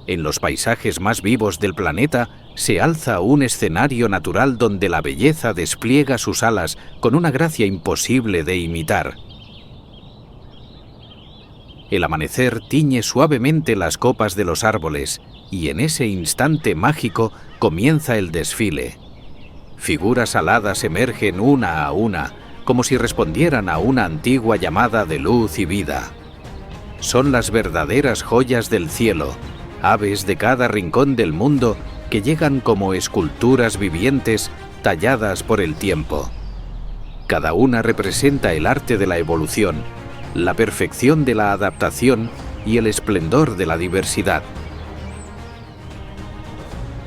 En los paisajes más vivos del planeta se alza un escenario natural donde la belleza despliega sus alas con una gracia imposible de imitar. El amanecer tiñe suavemente las copas de los árboles y en ese instante mágico comienza el desfile. Figuras aladas emergen una a una, como si respondieran a una antigua llamada de luz y vida. Son las verdaderas joyas del cielo, aves de cada rincón del mundo que llegan como esculturas vivientes talladas por el tiempo. Cada una representa el arte de la evolución, la perfección de la adaptación y el esplendor de la diversidad.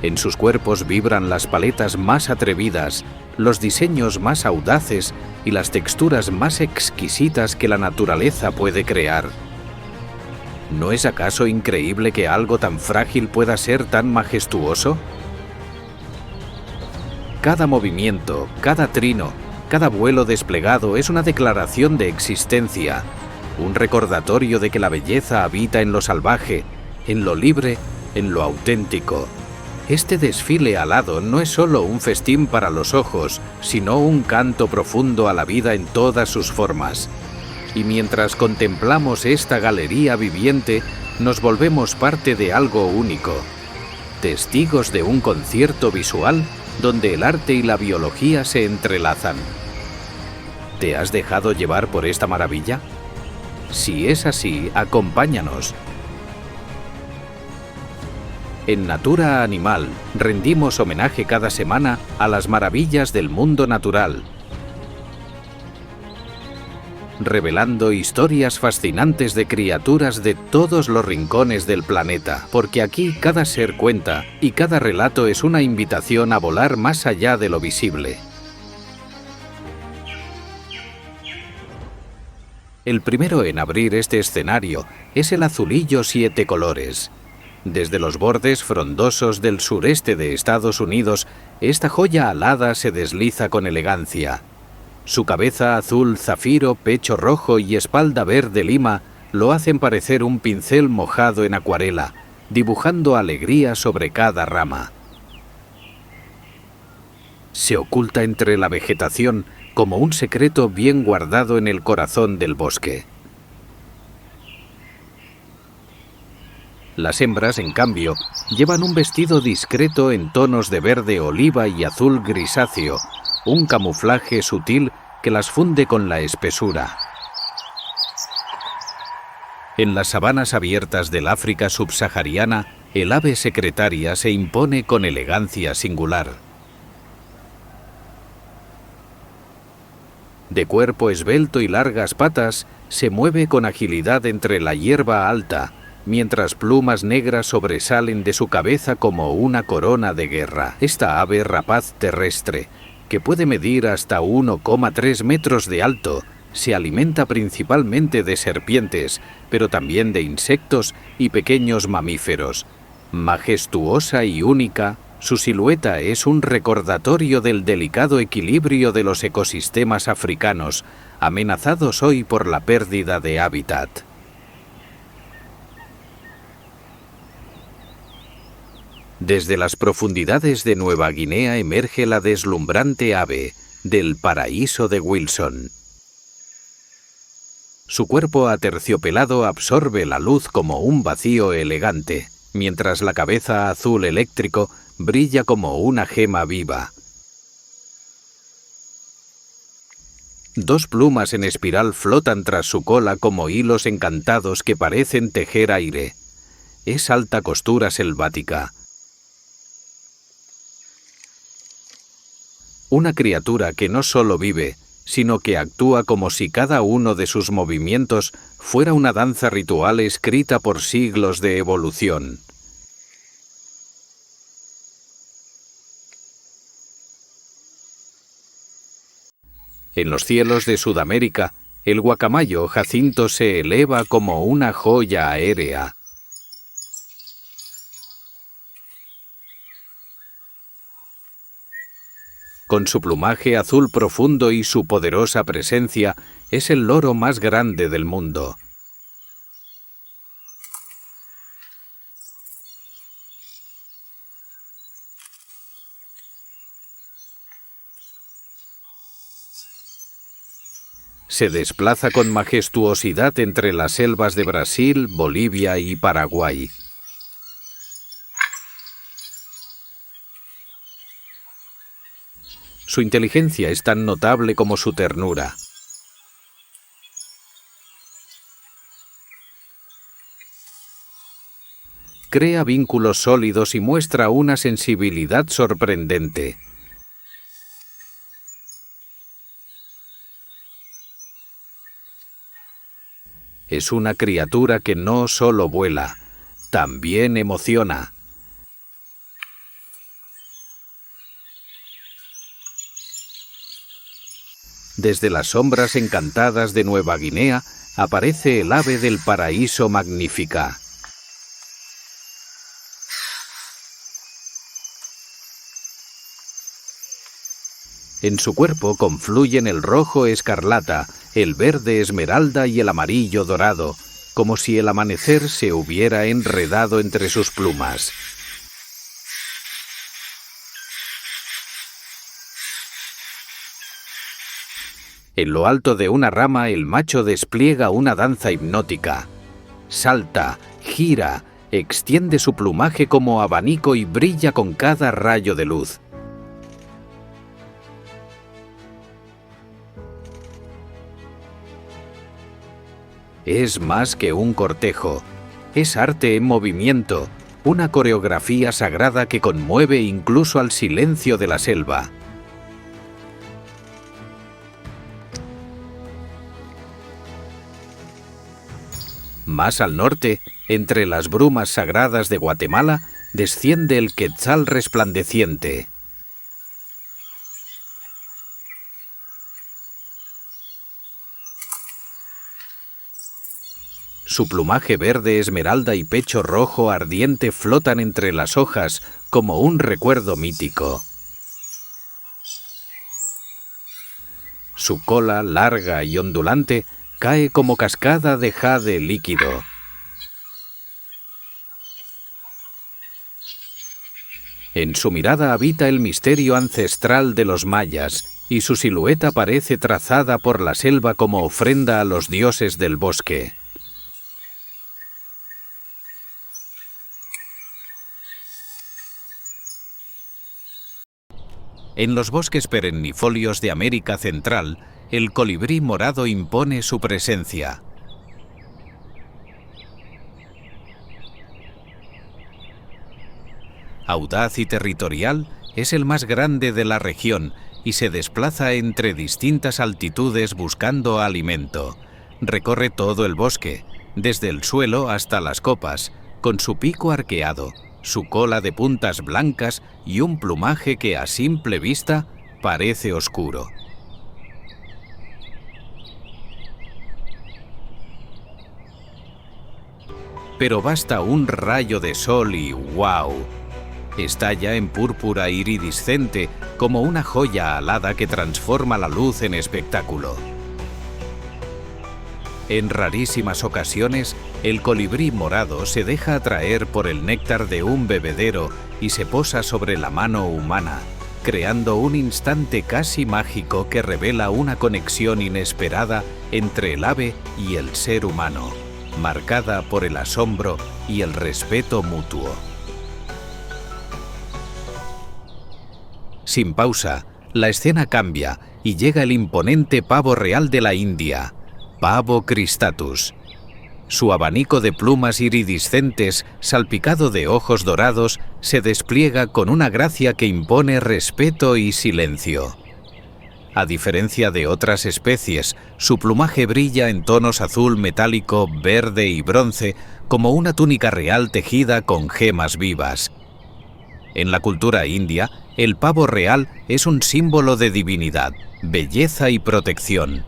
En sus cuerpos vibran las paletas más atrevidas, los diseños más audaces y las texturas más exquisitas que la naturaleza puede crear. ¿No es acaso increíble que algo tan frágil pueda ser tan majestuoso? Cada movimiento, cada trino, cada vuelo desplegado es una declaración de existencia, un recordatorio de que la belleza habita en lo salvaje, en lo libre, en lo auténtico. Este desfile alado no es solo un festín para los ojos, sino un canto profundo a la vida en todas sus formas. Y mientras contemplamos esta galería viviente, nos volvemos parte de algo único, testigos de un concierto visual donde el arte y la biología se entrelazan. ¿Te has dejado llevar por esta maravilla? Si es así, acompáñanos. En Natura Animal rendimos homenaje cada semana a las maravillas del mundo natural, revelando historias fascinantes de criaturas de todos los rincones del planeta, porque aquí cada ser cuenta y cada relato es una invitación a volar más allá de lo visible. El primero en abrir este escenario es el azulillo 7 colores. Desde los bordes frondosos del sureste de Estados Unidos, esta joya alada se desliza con elegancia. Su cabeza azul zafiro, pecho rojo y espalda verde lima lo hacen parecer un pincel mojado en acuarela, dibujando alegría sobre cada rama. Se oculta entre la vegetación como un secreto bien guardado en el corazón del bosque. Las hembras, en cambio, llevan un vestido discreto en tonos de verde oliva y azul grisáceo, un camuflaje sutil que las funde con la espesura. En las sabanas abiertas del África subsahariana, el ave secretaria se impone con elegancia singular. De cuerpo esbelto y largas patas, se mueve con agilidad entre la hierba alta, mientras plumas negras sobresalen de su cabeza como una corona de guerra. Esta ave rapaz terrestre, que puede medir hasta 1,3 metros de alto, se alimenta principalmente de serpientes, pero también de insectos y pequeños mamíferos. Majestuosa y única, su silueta es un recordatorio del delicado equilibrio de los ecosistemas africanos, amenazados hoy por la pérdida de hábitat. Desde las profundidades de Nueva Guinea emerge la deslumbrante ave del paraíso de Wilson. Su cuerpo aterciopelado absorbe la luz como un vacío elegante, mientras la cabeza azul eléctrico brilla como una gema viva. Dos plumas en espiral flotan tras su cola como hilos encantados que parecen tejer aire. Es alta costura selvática. Una criatura que no solo vive, sino que actúa como si cada uno de sus movimientos fuera una danza ritual escrita por siglos de evolución. En los cielos de Sudamérica, el guacamayo jacinto se eleva como una joya aérea. Con su plumaje azul profundo y su poderosa presencia, es el loro más grande del mundo. Se desplaza con majestuosidad entre las selvas de Brasil, Bolivia y Paraguay. Su inteligencia es tan notable como su ternura. Crea vínculos sólidos y muestra una sensibilidad sorprendente. Es una criatura que no solo vuela, también emociona. Desde las sombras encantadas de Nueva Guinea aparece el ave del paraíso magnífica. En su cuerpo confluyen el rojo escarlata, el verde esmeralda y el amarillo dorado, como si el amanecer se hubiera enredado entre sus plumas. En lo alto de una rama el macho despliega una danza hipnótica. Salta, gira, extiende su plumaje como abanico y brilla con cada rayo de luz. Es más que un cortejo, es arte en movimiento, una coreografía sagrada que conmueve incluso al silencio de la selva. Más al norte, entre las brumas sagradas de Guatemala, desciende el quetzal resplandeciente. Su plumaje verde esmeralda y pecho rojo ardiente flotan entre las hojas como un recuerdo mítico. Su cola, larga y ondulante, cae como cascada de jade líquido. En su mirada habita el misterio ancestral de los mayas, y su silueta parece trazada por la selva como ofrenda a los dioses del bosque. En los bosques perennifolios de América Central, el colibrí morado impone su presencia. Audaz y territorial, es el más grande de la región y se desplaza entre distintas altitudes buscando alimento. Recorre todo el bosque, desde el suelo hasta las copas, con su pico arqueado, su cola de puntas blancas y un plumaje que a simple vista parece oscuro. Pero basta un rayo de sol y ¡wow! Estalla en púrpura iridiscente como una joya alada que transforma la luz en espectáculo. En rarísimas ocasiones, el colibrí morado se deja atraer por el néctar de un bebedero y se posa sobre la mano humana, creando un instante casi mágico que revela una conexión inesperada entre el ave y el ser humano, marcada por el asombro y el respeto mutuo. Sin pausa, la escena cambia y llega el imponente pavo real de la India, Pavo cristatus. Su abanico de plumas iridiscentes, salpicado de ojos dorados, se despliega con una gracia que impone respeto y silencio. A diferencia de otras especies, su plumaje brilla en tonos azul metálico, verde y bronce, como una túnica real tejida con gemas vivas. En la cultura india, el pavo real es un símbolo de divinidad, belleza y protección.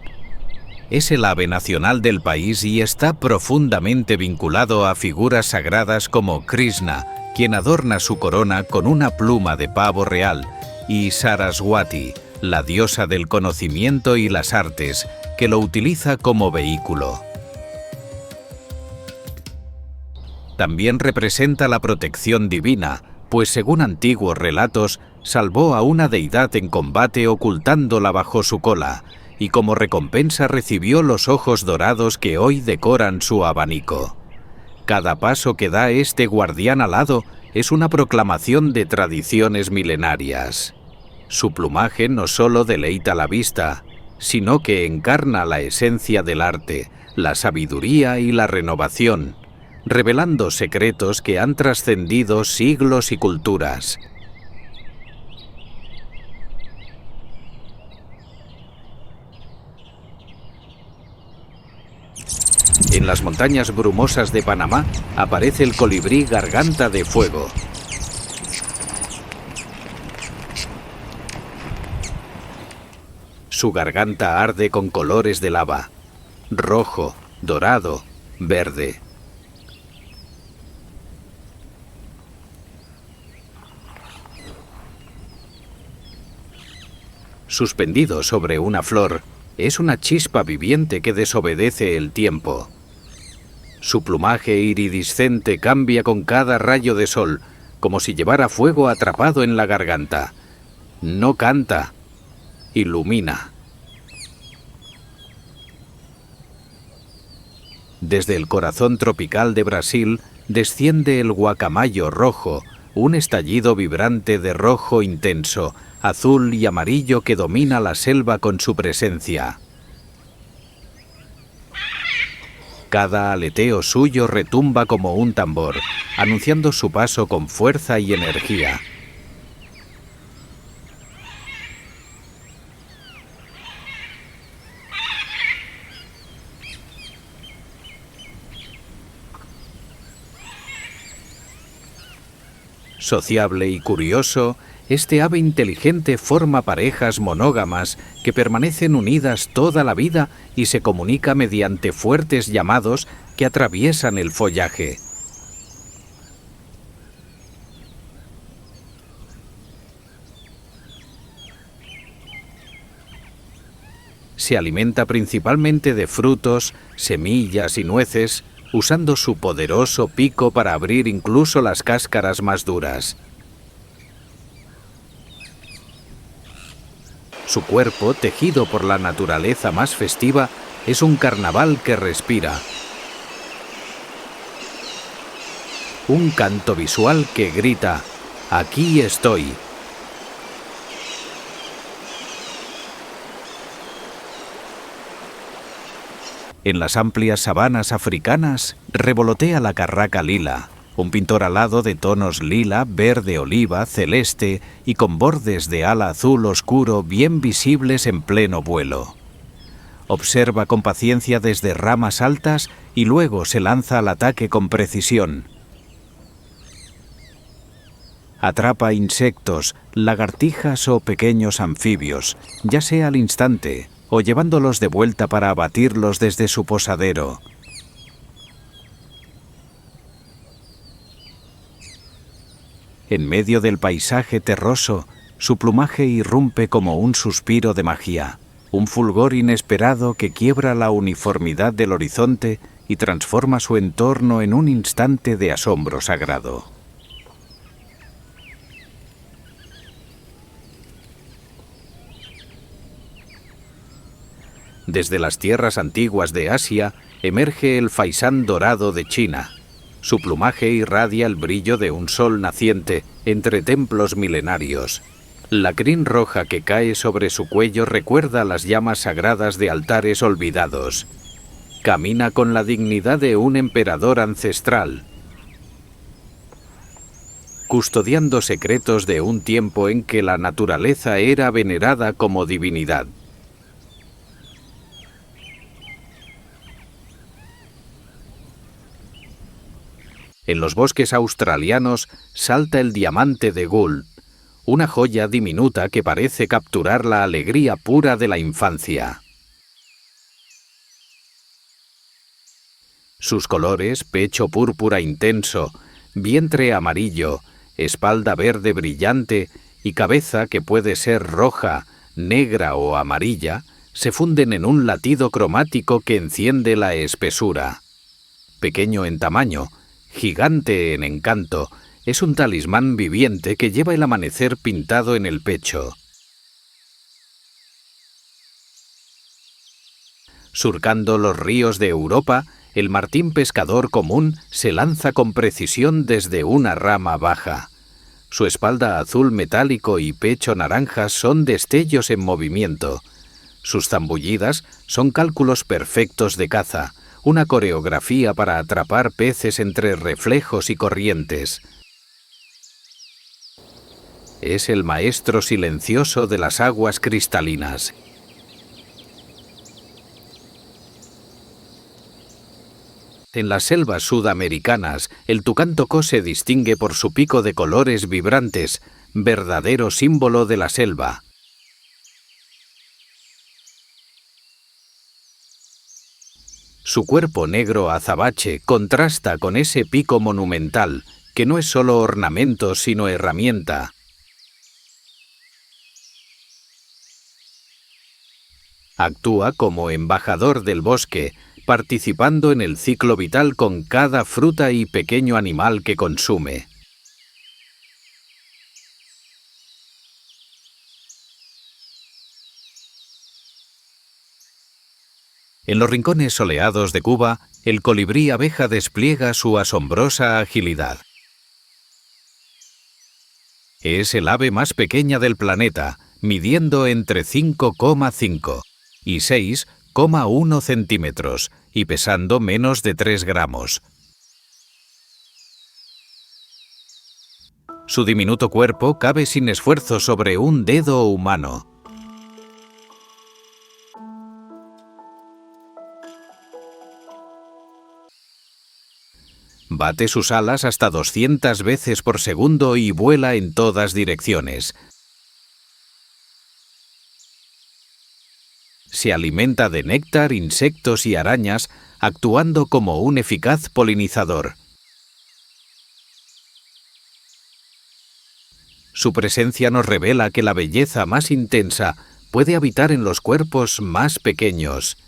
Es el ave nacional del país y está profundamente vinculado a figuras sagradas como Krishna, quien adorna su corona con una pluma de pavo real, y Saraswati, la diosa del conocimiento y las artes, que lo utiliza como vehículo. También representa la protección divina, pues según antiguos relatos, salvó a una deidad en combate ocultándola bajo su cola, y como recompensa recibió los ojos dorados que hoy decoran su abanico. Cada paso que da este guardián alado es una proclamación de tradiciones milenarias. Su plumaje no solo deleita la vista, sino que encarna la esencia del arte, la sabiduría y la renovación, revelando secretos que han trascendido siglos y culturas. En las montañas brumosas de Panamá aparece el colibrí garganta de fuego. Su garganta arde con colores de lava: rojo, dorado, verde. Suspendido sobre una flor, es una chispa viviente que desobedece el tiempo. Su plumaje iridiscente cambia con cada rayo de sol, como si llevara fuego atrapado en la garganta. No canta, ilumina. Desde el corazón tropical de Brasil desciende el guacamayo rojo, un estallido vibrante de rojo intenso, azul y amarillo que domina la selva con su presencia. Cada aleteo suyo retumba como un tambor, anunciando su paso con fuerza y energía. Sociable y curioso, este ave inteligente forma parejas monógamas que permanecen unidas toda la vida y se comunica mediante fuertes llamados que atraviesan el follaje. Se alimenta principalmente de frutos, semillas y nueces, usando su poderoso pico para abrir incluso las cáscaras más duras. Su cuerpo, tejido por la naturaleza más festiva, es un carnaval que respira. Un canto visual que grita: «Aquí estoy». En las amplias sabanas africanas revolotea la carraca lila, un pintor alado de tonos lila, verde oliva, celeste y con bordes de ala azul oscuro bien visibles en pleno vuelo. Observa con paciencia desde ramas altas y luego se lanza al ataque con precisión. Atrapa insectos, lagartijas o pequeños anfibios, ya sea al instante o llevándolos de vuelta para abatirlos desde su posadero. En medio del paisaje terroso, su plumaje irrumpe como un suspiro de magia, un fulgor inesperado que quiebra la uniformidad del horizonte y transforma su entorno en un instante de asombro sagrado. Desde las tierras antiguas de Asia emerge el faisán dorado de China. Su plumaje irradia el brillo de un sol naciente entre templos milenarios. La crin roja que cae sobre su cuello recuerda las llamas sagradas de altares olvidados. Camina con la dignidad de un emperador ancestral, custodiando secretos de un tiempo en que la naturaleza era venerada como divinidad. En los bosques australianos salta el diamante de Gould, una joya diminuta que parece capturar la alegría pura de la infancia. Sus colores, pecho púrpura intenso, vientre amarillo, espalda verde brillante y cabeza que puede ser roja, negra o amarilla, se funden en un latido cromático que enciende la espesura. Pequeño en tamaño, gigante en encanto, es un talismán viviente que lleva el amanecer pintado en el pecho. Surcando los ríos de Europa, el martín pescador común se lanza con precisión desde una rama baja. Su espalda azul metálico y pecho naranja son destellos en movimiento. Sus zambullidas son cálculos perfectos de caza, una coreografía para atrapar peces entre reflejos y corrientes. Es el maestro silencioso de las aguas cristalinas. En las selvas sudamericanas, el tucán tocó se distingue por su pico de colores vibrantes, verdadero símbolo de la selva. Su cuerpo negro azabache contrasta con ese pico monumental, que no es solo ornamento sino herramienta. Actúa como embajador del bosque, participando en el ciclo vital con cada fruta y pequeño animal que consume. En los rincones soleados de Cuba, el colibrí abeja despliega su asombrosa agilidad. Es el ave más pequeña del planeta, midiendo entre 5,5 y 6,1 centímetros y pesando menos de 3 gramos. Su diminuto cuerpo cabe sin esfuerzo sobre un dedo humano. Bate sus alas hasta 200 veces por segundo y vuela en todas direcciones. Se alimenta de néctar, insectos y arañas, actuando como un eficaz polinizador. Su presencia nos revela que la belleza más intensa puede habitar en los cuerpos más pequeños.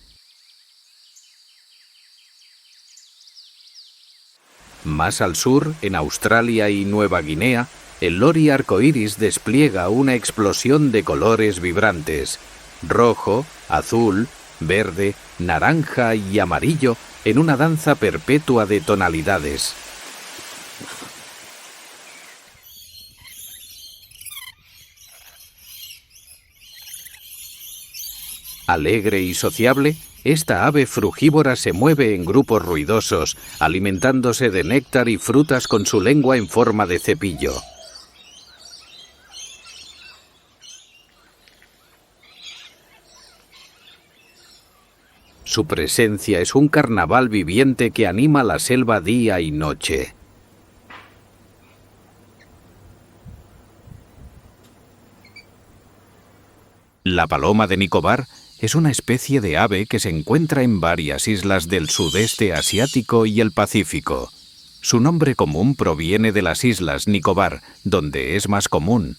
Más al sur, en Australia y Nueva Guinea, el lori arcoíris despliega una explosión de colores vibrantes: rojo, azul, verde, naranja y amarillo en una danza perpetua de tonalidades. Alegre y sociable, esta ave frugívora se mueve en grupos ruidosos, alimentándose de néctar y frutas con su lengua en forma de cepillo. Su presencia es un carnaval viviente que anima la selva día y noche. La paloma de Nicobar es una especie de ave que se encuentra en varias islas del sudeste asiático y el Pacífico. Su nombre común proviene de las islas Nicobar, donde es más común.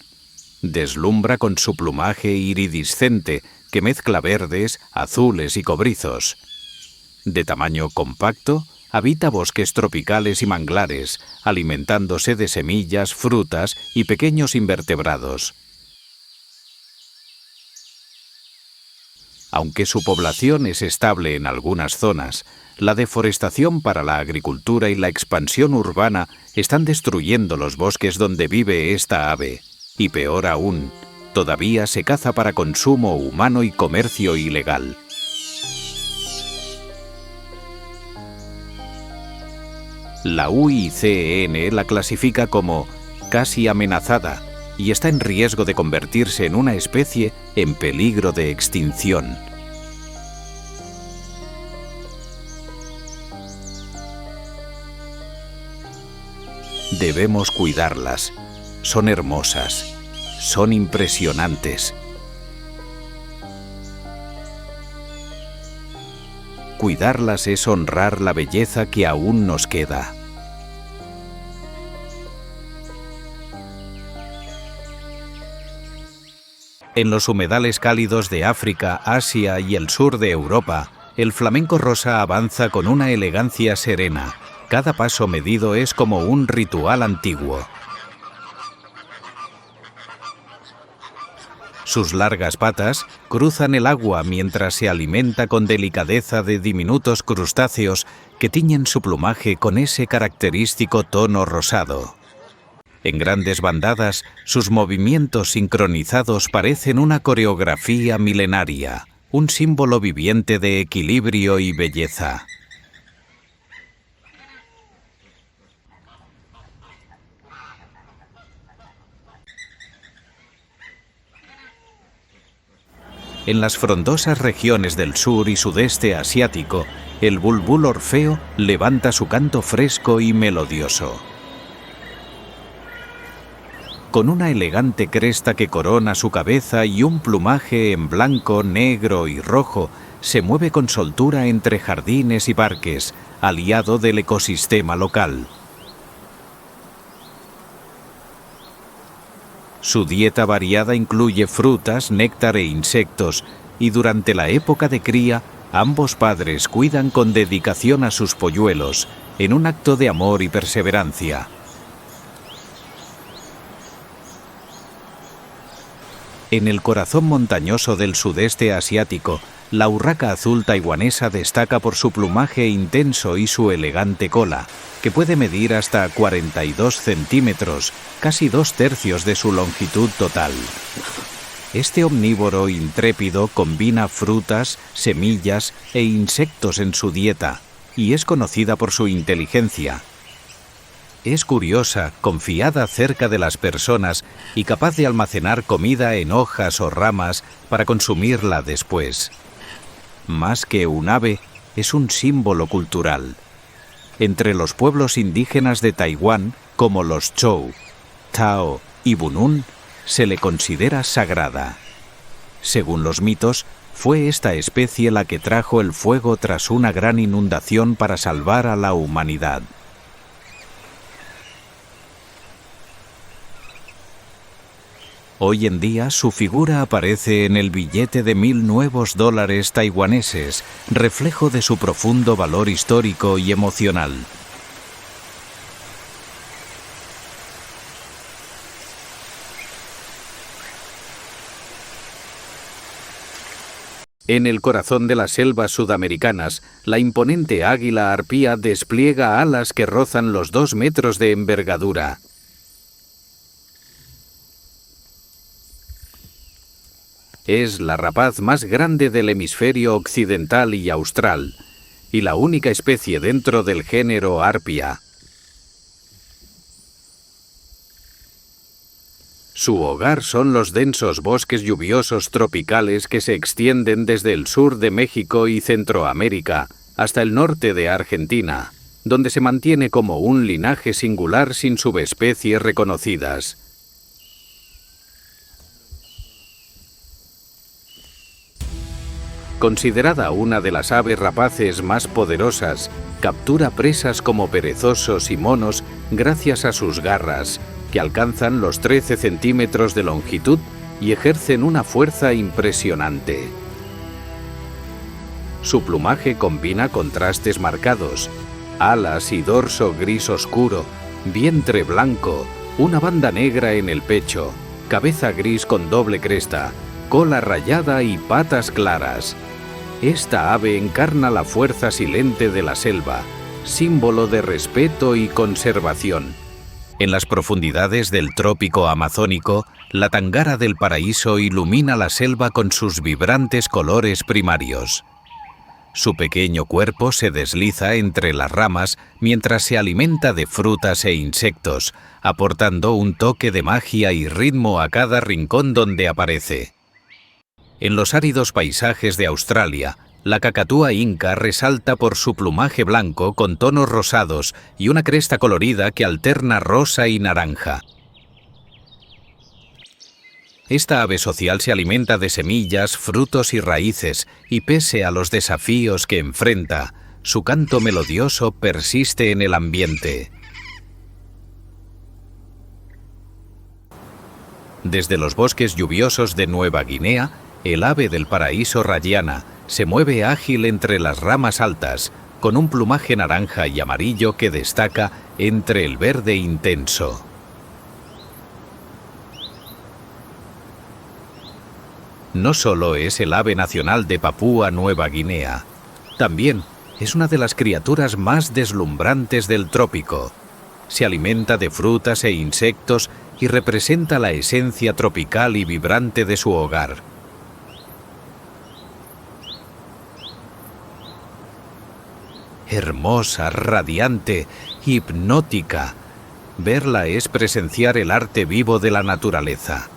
Deslumbra con su plumaje iridiscente, que mezcla verdes, azules y cobrizos. De tamaño compacto, habita bosques tropicales y manglares, alimentándose de semillas, frutas y pequeños invertebrados. Aunque su población es estable en algunas zonas, la deforestación para la agricultura y la expansión urbana están destruyendo los bosques donde vive esta ave. Y peor aún, todavía se caza para consumo humano y comercio ilegal. La UICN la clasifica como casi amenazada y está en riesgo de convertirse en una especie en peligro de extinción. Debemos cuidarlas. Son hermosas. Son impresionantes. Cuidarlas es honrar la belleza que aún nos queda. En los humedales cálidos de África, Asia y el sur de Europa, el flamenco rosa avanza con una elegancia serena. Cada paso medido es como un ritual antiguo. Sus largas patas cruzan el agua mientras se alimenta con delicadeza de diminutos crustáceos que tiñen su plumaje con ese característico tono rosado. En grandes bandadas, sus movimientos sincronizados parecen una coreografía milenaria, un símbolo viviente de equilibrio y belleza. En las frondosas regiones del sur y sudeste asiático, el bulbul orfeo levanta su canto fresco y melodioso. Con una elegante cresta que corona su cabeza y un plumaje en blanco, negro y rojo, se mueve con soltura entre jardines y parques, aliado del ecosistema local. Su dieta variada incluye frutas, néctar e insectos, y durante la época de cría, ambos padres cuidan con dedicación a sus polluelos, en un acto de amor y perseverancia. En el corazón montañoso del sudeste asiático, la urraca azul taiwanesa destaca por su plumaje intenso y su elegante cola, que puede medir hasta 42 centímetros, casi 2/3 de su longitud total. Este omnívoro intrépido combina frutas, semillas e insectos en su dieta, y es conocida por su inteligencia. Es curiosa, confiada cerca de las personas y capaz de almacenar comida en hojas o ramas para consumirla después. Más que un ave, es un símbolo cultural. Entre los pueblos indígenas de Taiwán, como los Chou, Tao y Bunun, se le considera sagrada. Según los mitos, fue esta especie la que trajo el fuego tras una gran inundación para salvar a la humanidad. Hoy en día su figura aparece en el billete de 1000 nuevos dólares taiwaneses, reflejo de su profundo valor histórico y emocional. En el corazón de las selvas sudamericanas, la imponente águila arpía despliega alas que rozan los 2 metros de envergadura. Es la rapaz más grande del hemisferio occidental y austral, y la única especie dentro del género Arpia. Su hogar son los densos bosques lluviosos tropicales que se extienden desde el sur de México y Centroamérica hasta el norte de Argentina, donde se mantiene como un linaje singular sin subespecies reconocidas. Considerada una de las aves rapaces más poderosas, captura presas como perezosos y monos gracias a sus garras, que alcanzan los 13 centímetros de longitud y ejercen una fuerza impresionante. Su plumaje combina contrastes marcados: alas y dorso gris oscuro, vientre blanco, una banda negra en el pecho, cabeza gris con doble cresta, cola rayada y patas claras. Esta ave encarna la fuerza silente de la selva, símbolo de respeto y conservación. En las profundidades del trópico amazónico, la tangara del paraíso ilumina la selva con sus vibrantes colores primarios. Su pequeño cuerpo se desliza entre las ramas mientras se alimenta de frutas e insectos, aportando un toque de magia y ritmo a cada rincón donde aparece. En los áridos paisajes de Australia, la cacatúa inca resalta por su plumaje blanco con tonos rosados y una cresta colorida que alterna rosa y naranja. Esta ave social se alimenta de semillas, frutos y raíces, y pese a los desafíos que enfrenta, su canto melodioso persiste en el ambiente. Desde los bosques lluviosos de Nueva Guinea, el ave del paraíso rayana se mueve ágil entre las ramas altas, con un plumaje naranja y amarillo que destaca entre el verde intenso. No solo es el ave nacional de Papúa Nueva Guinea, también es una de las criaturas más deslumbrantes del trópico. Se alimenta de frutas e insectos y representa la esencia tropical y vibrante de su hogar. Hermosa, radiante, hipnótica. Verla es presenciar el arte vivo de la naturaleza.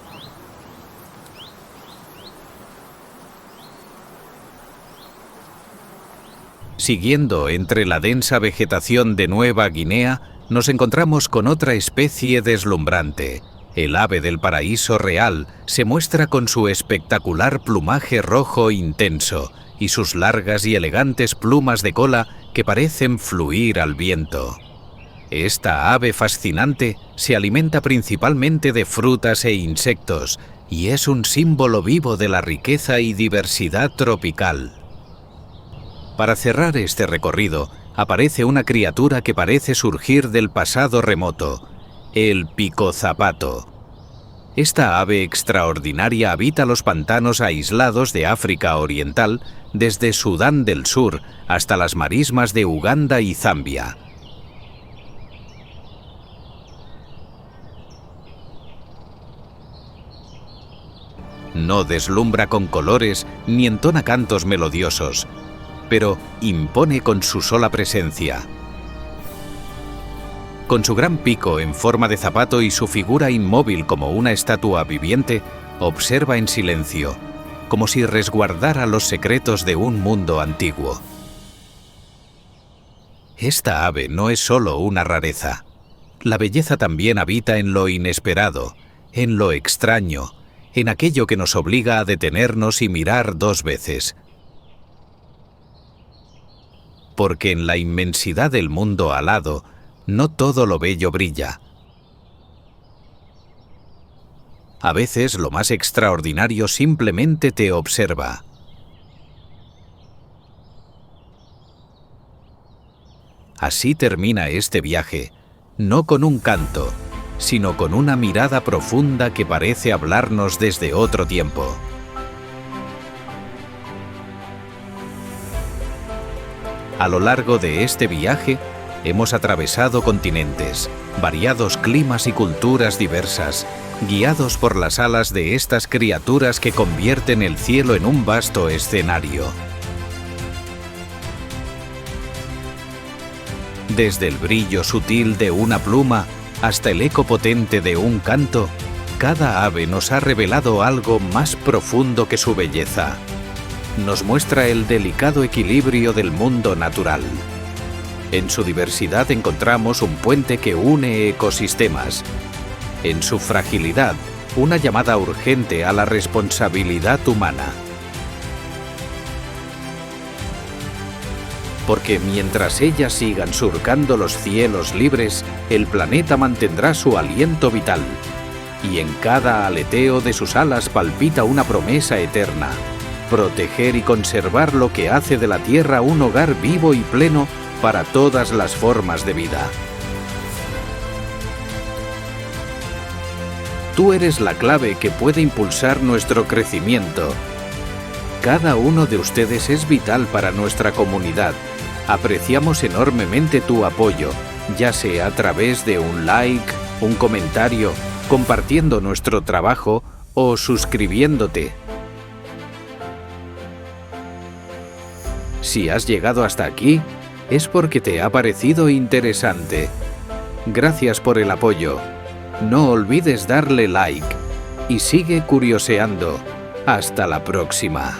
Siguiendo entre la densa vegetación de Nueva Guinea, nos encontramos con otra especie deslumbrante. El ave del paraíso real se muestra con su espectacular plumaje rojo intenso y sus largas y elegantes plumas de cola que parecen fluir al viento. Esta ave fascinante se alimenta principalmente de frutas e insectos y es un símbolo vivo de la riqueza y diversidad tropical. Para cerrar este recorrido, aparece una criatura que parece surgir del pasado remoto, el picozapato. Esta ave extraordinaria habita los pantanos aislados de África Oriental, desde Sudán del Sur hasta las marismas de Uganda y Zambia. No deslumbra con colores ni entona cantos melodiosos, pero impone con su sola presencia. Con su gran pico en forma de zapato y su figura inmóvil como una estatua viviente, observa en silencio, como si resguardara los secretos de un mundo antiguo. Esta ave no es solo una rareza. La belleza también habita en lo inesperado, en lo extraño, en aquello que nos obliga a detenernos y mirar dos veces. Porque en la inmensidad del mundo alado, no todo lo bello brilla. A veces lo más extraordinario simplemente te observa. Así termina este viaje, no con un canto, sino con una mirada profunda que parece hablarnos desde otro tiempo. A lo largo de este viaje, hemos atravesado continentes, variados climas y culturas diversas, guiados por las alas de estas criaturas que convierten el cielo en un vasto escenario. Desde el brillo sutil de una pluma hasta el eco potente de un canto, cada ave nos ha revelado algo más profundo que su belleza. Nos muestra el delicado equilibrio del mundo natural. En su diversidad encontramos un puente que une ecosistemas. En su fragilidad, una llamada urgente a la responsabilidad humana. Porque mientras ellas sigan surcando los cielos libres, el planeta mantendrá su aliento vital. Y en cada aleteo de sus alas palpita una promesa eterna: proteger y conservar lo que hace de la Tierra un hogar vivo y pleno para todas las formas de vida. Tú eres la clave que puede impulsar nuestro crecimiento. Cada uno de ustedes es vital para nuestra comunidad. Apreciamos enormemente tu apoyo, ya sea a través de un like, un comentario, compartiendo nuestro trabajo o suscribiéndote. Si has llegado hasta aquí, es porque te ha parecido interesante. Gracias por el apoyo. No olvides darle like y sigue curioseando. Hasta la próxima.